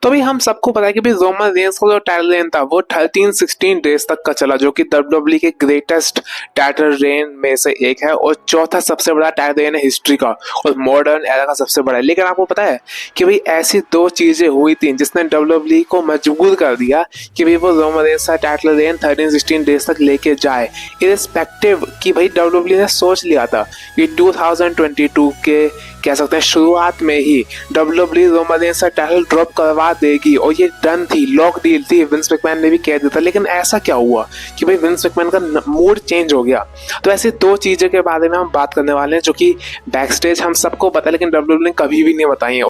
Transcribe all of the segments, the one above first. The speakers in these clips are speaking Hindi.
तो भाई हम सबको पता है कि भाई रोमन रेंस का जो टाइटल रेन था वो 13-16 डेज तक का चला, जो कि WWE के ग्रेटेस्ट टाइटल रेन में से एक है और चौथा सबसे बड़ा टाइटल रेन है हिस्ट्री का और मॉडर्न एरा का सबसे बड़ा है। लेकिन आपको पता है कि भाई ऐसी दो चीजें हुई थी जिसने WWE को मजबूर कर दिया कि भाई वो रोमन रेंस का टाइटल रेन 13-16 डेज तक लेके जाए, इरिस्पेक्टिव कि भाई WWE ने सोच लिया था कि 2022 के कह सकते हैं शुरुआत में ही WWE रोमन रेंस का टाइटल ड्रॉप करवा देगी और ये डन थी, लॉक डील थी। विंस मैकमैन ने भी कह दिया था। लेकिन ऐसा क्या हुआ कि भाई विंस मैकमैन का मूड चेंज हो गया। तो ऐसे दो चीजें के बारे में हम बात करने वाले हैं जो कि बैकस्टेज हम सबको पता है लेकिन WWE ने कभी भी नहीं बताई है।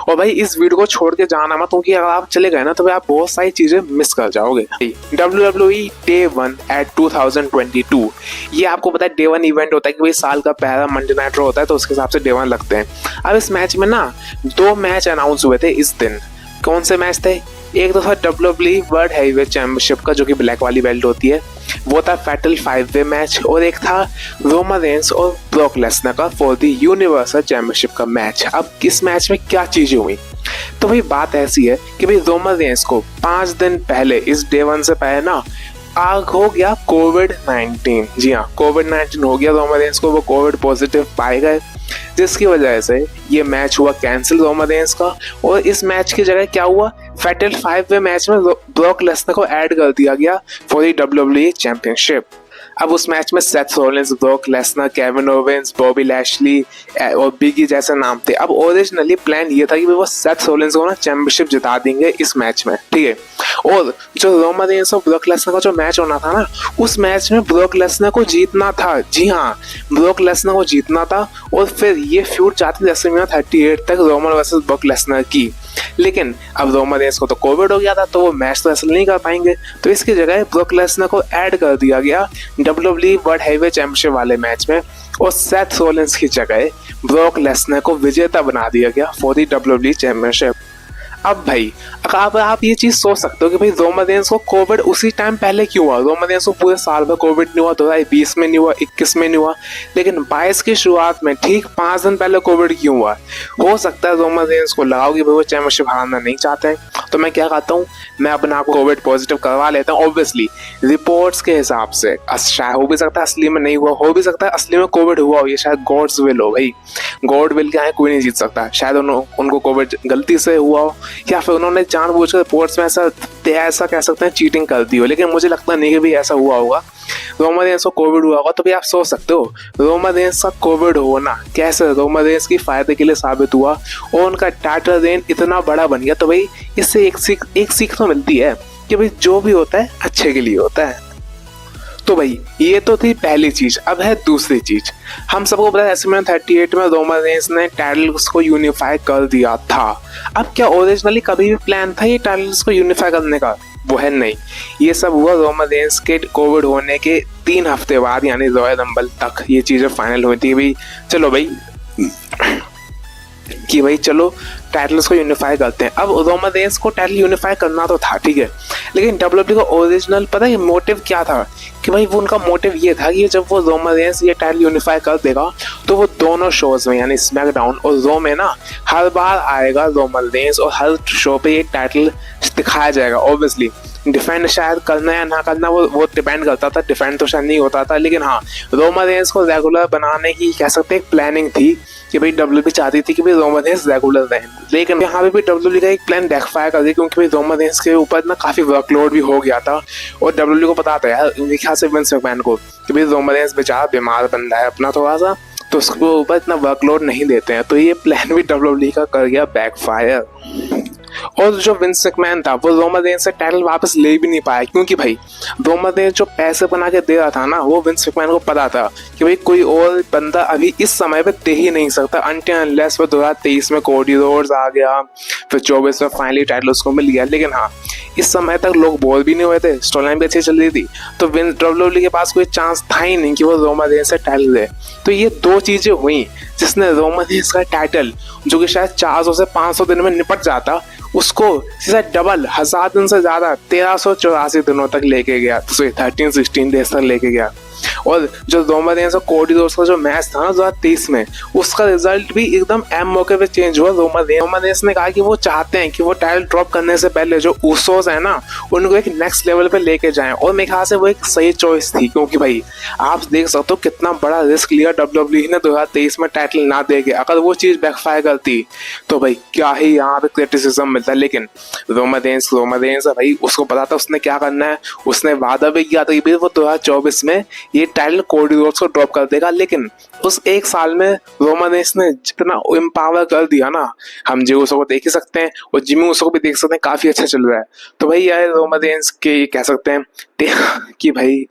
और भाई इस वीडियो को छोड़ के जाना मत, क्योंकि अगर आप चले गए ना तो भाई आप बहुत सारी चीजें मिस कर जाओगे। WWE Day 1 at 2022, ये आपको पता है Day 1 इवेंट होता है कि भाई साल का पहला मंडे नाइट रॉ होता है, तो उसके हिसाब से Day 1 लगते हैं। अब इस मैच में ना दो मैच अनाउंस हुए थे इस दिन। कौन से मैच थे? एक तो था WWE वर्ल्ड हैवीवेट चैंपियनशिप का, जो कि ब्लैक वाली बेल्ट होती है, वो था फैटल 5-वे मैच, और एक था रोमन रेंस और ब्रॉक लेसनर का फॉर द यूनिवर्सल चैंपियनशिप का मैच। अब किस मैच में क्या चीजें हुई? तो भाई बात ऐसी है कि भाई रोमन रेंस को 5 दिन पहले, इस Day 1 से पहले ना आग हो गया कोविड-19। जी हाँ, कोविड-19 हो गया रोमन रेंस को, वो कोविड पॉजिटिव पाए गए, जिसकी वजह से ये मैच हुआ कैंसिल रोमन रेंस का। और इस मैच की जगह क्या हुआ, फैटल 5-वे मैच में ब्रॉक लेसनर को ऐड कर दिया गया फॉर द WWE चैंपियनशिप। अब उस मैच में Seth Rollins, Brock Lesnar, Kevin Owens, Bobby Lashley और बिगी जैसे नाम थे। अब ओरिजिनली प्लान ये था कि वो सेथ रॉलिंस को ना चैंपियनशिप जिता देंगे इस मैच में, ठीक है। और जो रोमन रेंस और ब्रॉक लेसनर का जो मैच होना था ना, उस मैच में ब्रॉक लेसनर को जीतना था। जी हाँ, ब्रॉक लेसनर को जीतना था और फिर ये फ्यूड जाती रेसलमेनिया 38 तक रोमन वर्सेस ब्रॉक लेसनर की। लेकिन अब रोमन रेंस को तो कोविड हो गया था, तो वो मैच तो रेसल नहीं कर पाएंगे, तो इसकी जगह ब्रॉक लेसनर को ऐड कर दिया गया WWE वर्ल्ड हैवीवेट चैंपियनशिप वाले मैच में, और सेथ रॉलिंस की जगह ब्रॉक लेसनर को विजेता बना दिया गया फॉर द WWE चैंपियनशिप। अब भाई अगर आप ये चीज सोच सकते हो कि भाई रोमन रेंस को कोविड उसी टाइम पहले क्यों हुआ, रोमन रेंस को पूरे साल भर कोविड नहीं हुआ, 2020 में नहीं हुआ, 21 में नहीं हुआ, लेकिन 22 की शुरुआत में ठीक 5 दिन पहले कोविड क्यों हुआ? हो सकता है रोमन रेंस को लगा कि भाई वो चैंपियनशिप हारना नहीं चाहते हैं, तो मैं क्या करता हूँ, मैं अपने आप को कोविड पॉजिटिव करवा लेता हूँ। ऑब्वियसली रिपोर्ट्स के हिसाब से शायद हो भी सकता है असली में नहीं हुआ, हो भी सकता है असली में कोविड हुआ हो, ये शायद गॉड्स विल हो। भाई गॉड विल के आगे कोई नहीं जीत सकता, शायद उनको कोविड गलती से हुआ हो या फिर उन्होंने जानबूझकर रिपोर्ट्स में ऐसा कह सकते हैं चीटिंग कर दी हो, लेकिन मुझे लगता नहीं कि भी ऐसा हुआ होगा। रोमन रेंस को कोविड हुआ होगा, तो भी आप सोच सकते हो रोमन रेंस का कोविड होना कैसे रोमन रेंस की फायदे के लिए साबित हुआ और उनका टाइटल रेन इतना बड़ा बन गया। तो भाई इससे एक सीख तो मिलती है कि भाई जो भी होता है अच्छे के लिए होता है। तो भाई ये तो थी पहली चीज। अब है दूसरी चीज। हम सबको पता है रेसलमेनिया 38 में रोमन रेंस ने टाइटल्स को यूनिफाई कर दिया था। अब क्या ओरिजिनली कभी भी प्लान था ये टाइटल्स को यूनिफाई करने का? वो है नहीं, ये सब हुआ रोमन रेंस के कोविड होने के 3 हफ्ते बाद, यानी रॉयल रंबल तक ये चीजें फाइनल हुई थी। भाई चलो भाई कि भाई चलो टाइटल्स को यूनिफाई करते हैं। अब रोमन रेंस को टाइटल यूनिफाई करना तो था, ठीक है, लेकिन WWE का ओरिजिनल पता है मोटिव क्या था? कि भाई वो उनका मोटिव ये था कि जब वो रोमन रेंस ये टाइटल यूनिफाई कर देगा तो वो दोनों शोज में यानी स्मैकडाउन और रॉ में ना हर बार आएगा रोमन रेंस और हर शो पे ये टाइटल दिखाया जाएगा। ऑब्वियसली डिफेंड शायद करना या ना करना वो डिपेंड करता था, डिफेंड तो शायद नहीं होता था, लेकिन हाँ रोमन रेंस को रेगुलर बनाने की कह सकते एक प्लानिंग थी कि भाई WWE चाहती थी कि भाई रोमन रेंस रेगुलर रहे। लेकिन यहाँ पे भी WWE का एक प्लान बैकफायर कर दिया, क्योंकि भाई रोमन रेंस के ऊपर ना काफी वर्कलोड भी हो गया था और WWE को पता था यार, मेरे ख्याल से विंस मैकमैन को, कि भाई रोमन रेंस बेचारा बीमार बन रहा है अपना थोड़ा सा, तो उसको ऊपर इतना वर्कलोड नहीं देते हैं। तो ये प्लान भी WWE का कर गया बैकफायर। और जो विंस मैकमैन था वो रोमन रेंस से टाइटल वापस ले भी नहीं पाया, क्योंकि भाई रोमन रेंस जो पैसे बना के दे रहा था ना, वो विंस मैकमैन को पता था कि भाई कोई और बंदा अभी इस समय पे दे ही नहीं सकता अनटिल अनलेस वो 2023 में कोडी रोड्स आ गया, फिर 24 में फाइनली टाइटल उसको मिल गया। लेकिन हाँ इस समय तक लोग बोल भी नहीं हुए थे, स्टोरी लाइन भी अच्छी चल रही थी, तो WWE के पास कोई चांस था ही नहीं कि वो रोमन रेंस से टाइटल दे। तो ये दो चीजें हुई जिसने रोमन रेंस का टाइटल, जो कि शायद 400 से 500 दिन में निपट जाता, उसको सीधा डबल 1000 दिन से ज्यादा 1384 दिनों तक लेके गया, तो 13-16 डेज तक लेके गया। और जो रोमन रेंस और कोडी रोड्स का जो मैच था ना 2023 में, उसका रिजल्ट भी एकदम एम मौके पे चेंज हुआ। रोमन रेंस ने कहा कि वो चाहते हैं कि वो टाइटल ड्रॉप करने से पहले जो उसोस है ना, उनको एक नेक्स्ट लेवल पे लेके जाएं, और मेरे ख्याल से वो एक सही चॉइस थी, क्योंकि भाई आप देख सकते हो कितना बड़ा रिस्क लिया WWE ने 2023 में टाइटल ना दे के। अगर वो चीज़ बैकफायर करती तो भाई क्या ही यहाँ पे क्रिटिसिज्म मिलता है। लेकिन रोमन रेंस है भाई, उसको पता था उसने क्या करना है। उसने वादा भी किया था कि भाई वो 2024 में ये टाइटल कोडी रोड्स को ड्रॉप कर देगा। लेकिन उस एक साल में रोमन रेंस ने जितना एम्पावर कर दिया ना, हम जे उसको देख ही सकते हैं और जिमी उसको भी देख सकते हैं, काफी अच्छा चल रहा है। तो भाई यार रोमन रेंस के कह सकते हैं कि भाई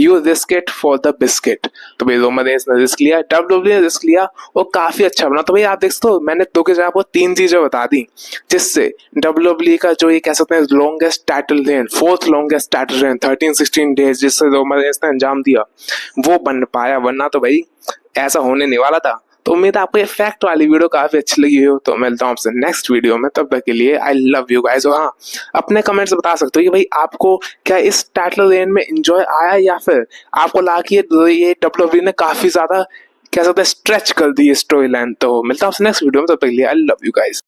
you risk it for the biscuit. तो भाई रोमन रेंस ने रिस्क लिया, WWE ने रिस्क लिया और काफी अच्छा बना। तो भाई आप देख सकते हो, मैंने दो के जगह आपको 3 चीजें बता दी जिससे WWE का जो ये कह सकते हैं longest title reign, 4th longest title reign 13-16 days जिससे रोमन रेंस ने अंजाम दिया, वो बन पाया। वरना तो भाई ऐसा होने नहीं वाला था। तो उम्मीद है आपको ये फैक्ट वाली वीडियो काफी अच्छी लगी हो। तो मिलता हूँ आपसे नेक्स्ट वीडियो में, तब तक के लिए आई लव यू गाइस। और हाँ, अपने कमेंट्स बता सकते हो कि भाई आपको क्या इस टाइटल रेन में एंजॉय आया, या फिर आपको लगा कि ये WWE ने काफी ज्यादा कह सकते हैं स्ट्रेच कर दी स्टोरी लाइन। तो मिलता हूँ आपसे नेक्स्ट वीडियो में, तब तक के लिए आई लव यू गाइस।